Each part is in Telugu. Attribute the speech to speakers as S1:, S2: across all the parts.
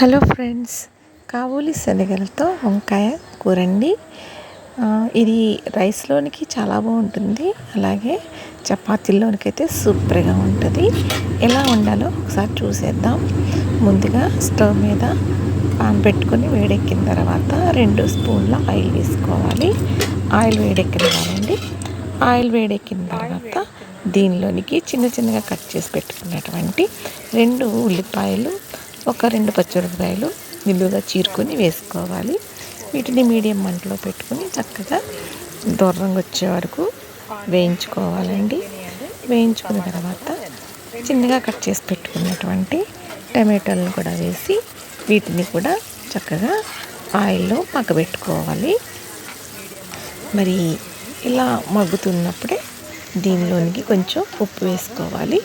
S1: హలో ఫ్రెండ్స్, కాబూలి శనగలతో వంకాయ కూరండి. ఇది రైస్లోనికి చాలా బాగుంటుంది, అలాగే చపాతీల్లోనికి అయితే సూపర్గా ఉంటుంది. ఎలా వండాలో ఒకసారి చూసేద్దాం. ముందుగా స్టవ్ మీద పాన్ పెట్టుకొని వేడెక్కిన తర్వాత 2 స్పూన్ల ఆయిల్ వేసుకోవాలి. ఆయిల్ వేడెక్కినవాలండి. ఆయిల్ వేడెక్కిన తర్వాత దీనిలోనికి చిన్న చిన్నగా కట్ చేసి పెట్టుకున్నటువంటి 2 ఉల్లిపాయలు, ఒక 2 పచ్చిమిరపకాయలు నిలువుగా చీరుకొని వేసుకోవాలి. వీటిని మీడియం మంటలో పెట్టుకుని చక్కగా దూరంగా వచ్చే వరకు వేయించుకోవాలండి. వేయించుకున్న తర్వాత చిన్నగా కట్ చేసి పెట్టుకున్నటువంటి టమాటాలను కూడా వేసి వీటిని కూడా చక్కగా ఆయిల్లో మగ్గబెట్టుకోవాలి. మరి ఇలా మగ్గుతున్నప్పుడే దీనిలోనికి కొంచెం ఉప్పు వేసుకోవాలి.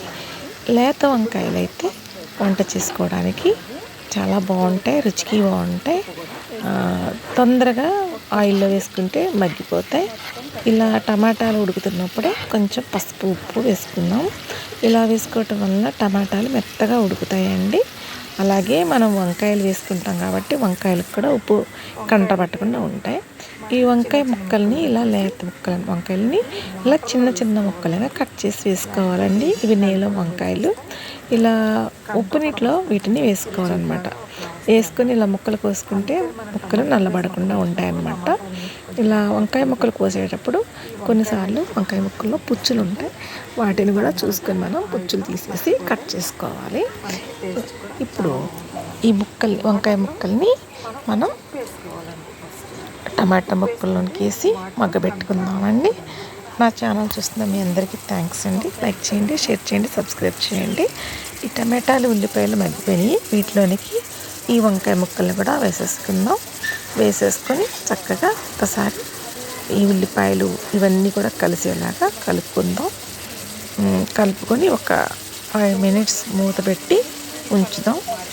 S1: లేత వంకాయలు అయితే వంట చేసుకోవడానికి చాలా బాగుంటాయి, రుచికి బాగుంటాయి. తొందరగా ఆయిల్లో వేసుకుంటే మగ్గిపోతాయి. ఇలా టమాటాలు ఉడుకుతున్నప్పుడే కొంచెం పసుపు, ఉప్పు వేసుకుందాం. ఇలా వేసుకోవటం వల్ల టమాటాలు మెత్తగా ఉడుకుతాయండి. అలాగే మనం వంకాయలు వేసుకుంటాం కాబట్టి వంకాయలకు కూడా ఉప్పు కంట పట్టకుండా ఉంటాయి. ఈ వంకాయ ముక్కల్ని ఇలా లేత వంకాయలని ఇలా చిన్న చిన్న ముక్కలుగా కట్ చేసి వేసుకోవాలండి. ఇవి నీలం వంకాయలు. ఇలా ఉప్పు నీటిలో వీటిని వేసుకోవాలన్నమాట. వేసుకొని ఇలా ముక్కలు కోసుకుంటే ముక్కలు నల్లబడకుండా ఉంటాయన్నమాట. ఇలా వంకాయ ముక్కలు కోసేటప్పుడు కొన్నిసార్లు వంకాయ ముక్కల్లో పుచ్చులు ఉంటాయి. వాటిని కూడా చూసుకొని మనం పుచ్చులు తీసేసి కట్ చేసుకోవాలి. ఇప్పుడు ఈ వంకాయ ముక్కల్ని మనం టమాటా ముక్కల్లోకి వేసి మగ్గబెట్టుకుందామండి. నా ఛానల్ చూస్తున్న మీ అందరికీ థ్యాంక్స్ అండి. లైక్ చేయండి, షేర్ చేయండి, సబ్స్క్రైబ్ చేయండి. ఈ టమాటాలు, ఉల్లిపాయలు మగ్గిపోయి వీటిలోనికి ఈ వంకాయ ముక్కల్ని కూడా వేసేసుకుందాం. వేసేసుకొని చక్కగా ఒకసారి ఈ ఉల్లిపాయలు ఇవన్నీ కూడా కలిసేలాగా కలుపుకుందాం. కలుపుకొని ఒక 5 minutes మూత పెట్టి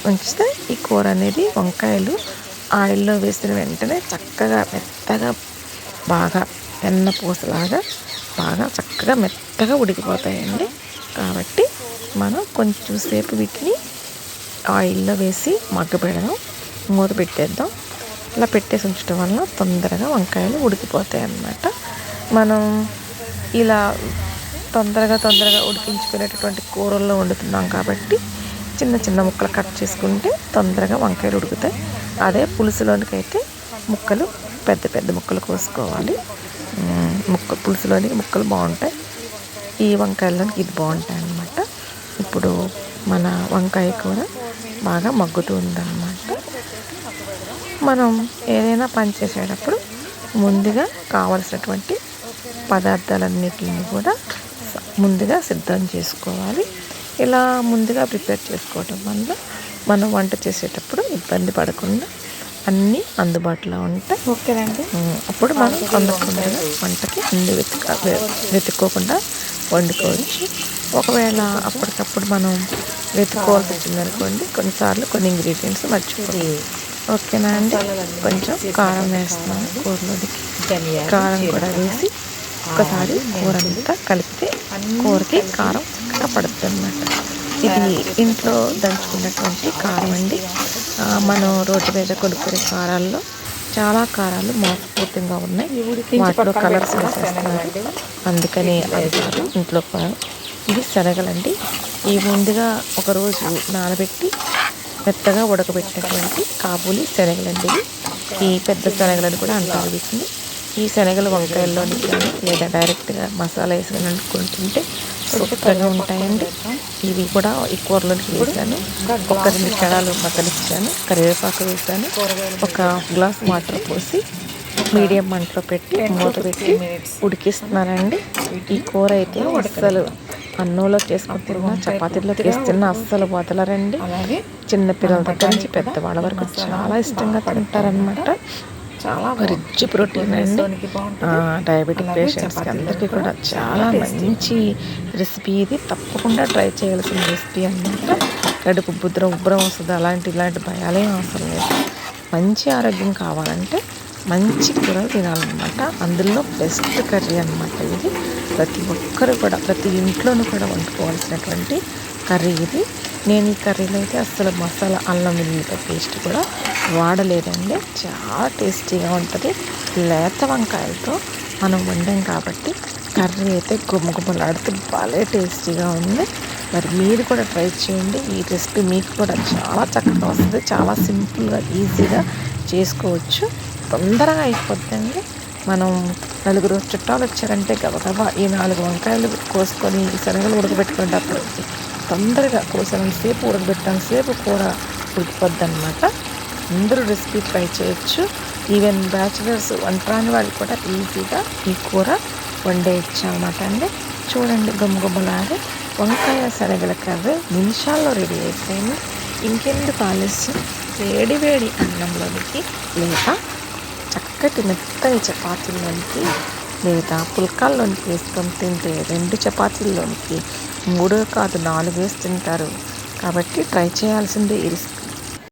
S1: ఉంచితే ఈ కూర అనేది వంకాయలు ఆయిల్లో వేసిన వెంటనే చక్కగా మెత్తగా బాగా వెన్న పూసలాగా బాగా చక్కగా మెత్తగా ఉడికిపోతాయండి. కాబట్టి మనం కొంచెం సేపు వీటిని ఆయిల్లో వేసి మగ్గపెడదాం, మూత పెట్టేద్దాం. ఇలా పెట్టేసి ఉంచడం వల్ల తొందరగా వంకాయలు ఉడికిపోతాయి అన్నమాట. మనం ఇలా తొందరగా ఉడికించుకునేటటువంటి కూరల్లో వండుతున్నాం కాబట్టి చిన్న చిన్న ముక్కలు కట్ చేసుకుంటే తొందరగా వంకాయలు ఉడుకుతాయి. అదే పులుసులోనికి అయితే ముక్కలు పెద్ద పెద్ద ముక్కలు కోసుకోవాలి. పులుసులోనికి ముక్కలు బాగుంటాయి, ఈ వంకాయల్లోనికి ఇది బాగుంటాయి అన్నమాట. ఇప్పుడు మన వంకాయ కూర బాగా మగ్గుతూ ఉందన్నమాట. మనం ఏదైనా పని చేసేటప్పుడు ముందుగా కావలసినటువంటి పదార్థాలన్నిటిని కూడా ముందుగా సిద్ధం చేసుకోవాలి. ఇలా ముందుగా ప్రిపేర్ చేసుకోవటం వల్ల మనం వంట చేసేటప్పుడు ఇబ్బంది పడకుండా అన్నీ అందుబాటులో ఉంటాయి. ఓకేనండి. అప్పుడు మనం అందకుండా వంటకి అన్ని వెతుక్కోకుండా వండుకోవచ్చు. ఒకవేళ అప్పటికప్పుడు మనం వెతుక్కోవాల్సి వచ్చిందనుకోండి, కొన్నిసార్లు కొన్ని ఇంగ్రీడియంట్స్ మర్చిపోయి. ఓకేనా అండి. కొంచెం కారం వేస్తున్నాను కూరలోకి. కారం కూడా వేసి ఒకసారి కూర అంతా కలిపితే కూరకి కారం చక్కగా పడుతుంది అన్నమాట. ఇది ఇంట్లో దంచుకున్నటువంటి కారం అండి. మనం రోడ్డు మీద కొనుక్కునే కారాల్లో చాలా కారాలు మోసపూరితంగా ఉన్నాయి. వాటిలో కలర్స్ వేసేస్తున్నారు, అందుకని అది కాదు ఇంట్లో కారం. ఇది శనగలండి. ఇవి ముందుగా ఒకరోజు నానబెట్టి మెత్తగా ఉడకబెట్టినటువంటి కాబూలి శనగలండి. ఈ పెద్ద శనగలని కూడా అంటారు వీటిని. ఈ శనగలు వంకాయల్లోని కానీ లేదా డైరెక్ట్గా మసాలా వేసుకొని వండుకుంటుంటే సూపర్గా ఉంటాయండి. ఇవి కూడా ఈ కూరలోకి వేసాను. ఒక 2 క్షణాలు మగ్గనిచ్చాను, కరివేపాకు వేసాను, ఒక గ్లాస్ వాటర్ పోసి మీడియం మంటలో పెట్టి మూత పెట్టి ఉడికిస్తున్నానండి. ఈ కూర అయితే అస్సలు అన్నంలో చేసుకుని తిన్నా, చపాతీలో వేసి తిన్నా అస్సలు వదలరండి. చిన్నపిల్లల దగ్గర నుంచి పెద్దవాళ్ళ వరకు చాలా ఇష్టంగా తింటారనమాట. చాలా రిచ్ ప్రోటీన్ అండి. డయాబెటిక్ పేషెంట్స్కి అందరికీ కూడా చాలా మంచి రెసిపీ ఇది. తప్పకుండా ట్రై చేయాల్సిన రెసిపీ అన్నమాట. కడుపు ఉబ్బరం వస్తుంది, ఇలాంటి భయాలేం అవసరం లేదు. మంచి ఆరోగ్యం కావాలంటే మంచి కూరలు తినాలన్నమాట. అందులో బెస్ట్ కర్రీ అన్నమాట ఇది. ప్రతి ఒక్కరు కూడా ప్రతి ఇంట్లోనూ కూడా వండుకోవాల్సినటువంటి కర్రీ ఇది. నేను ఈ కర్రీలో అయితే అస్సలు మసాలా అల్లం వెల్లుల్లిపాయ పేస్ట్ కూడా వాడలేదండి. చాలా టేస్టీగా ఉంటుంది. లేత వంకాయలతో మనం వండాం కాబట్టి కర్రీ అయితే గుమగుమలాడుతూ భలే టేస్టీగా ఉంది. మరి మీరు కూడా ట్రై చేయండి. ఈ రెసిపీ మీకు కూడా చాలా చక్కగా వస్తుంది. చాలా సింపుల్గా ఈజీగా చేసుకోవచ్చు. తొందరగా అయిపోద్దండి. మనం నలుగురు చుట్టాలు వచ్చారంటే గబగబా ఈ 4 వంకాయలు కోసుకొని ఈ శనగలు ఉడకబెట్టుకునేటప్పటికి తొందరగా కోసినంతసేపు ఉడకబెట్టినంతసేపు కూర ఉడికిపోద్ది అనమాట. అందరూ రెసిపీ ట్రై చేయొచ్చు. ఈవెన్ బ్యాచిలర్స్ వంటరాని వాళ్ళు కూడా ఈజీగా ఈ కూర వండేయచ్చు అనమాట అండి. చూడండి గుమ్మగుమ్మలాగే వంకాయ శనగల కర్రీ నిమిషాల్లో రెడీ అయిపోయింది. ఇంకెందుకు ఆలస్యం, వేడి వేడి అన్నంలోనికి లేదా చక్కటి మెత్తని చపాతీల్లోనికి లేదా పుల్కాల్లోనికి వేసుకొని తింటే 2 చపాతీల్లోనికి 3 కాదు 4 వేసి తింటారు. కాబట్టి ట్రై చేయాల్సిందే ఈ రెసిపీ.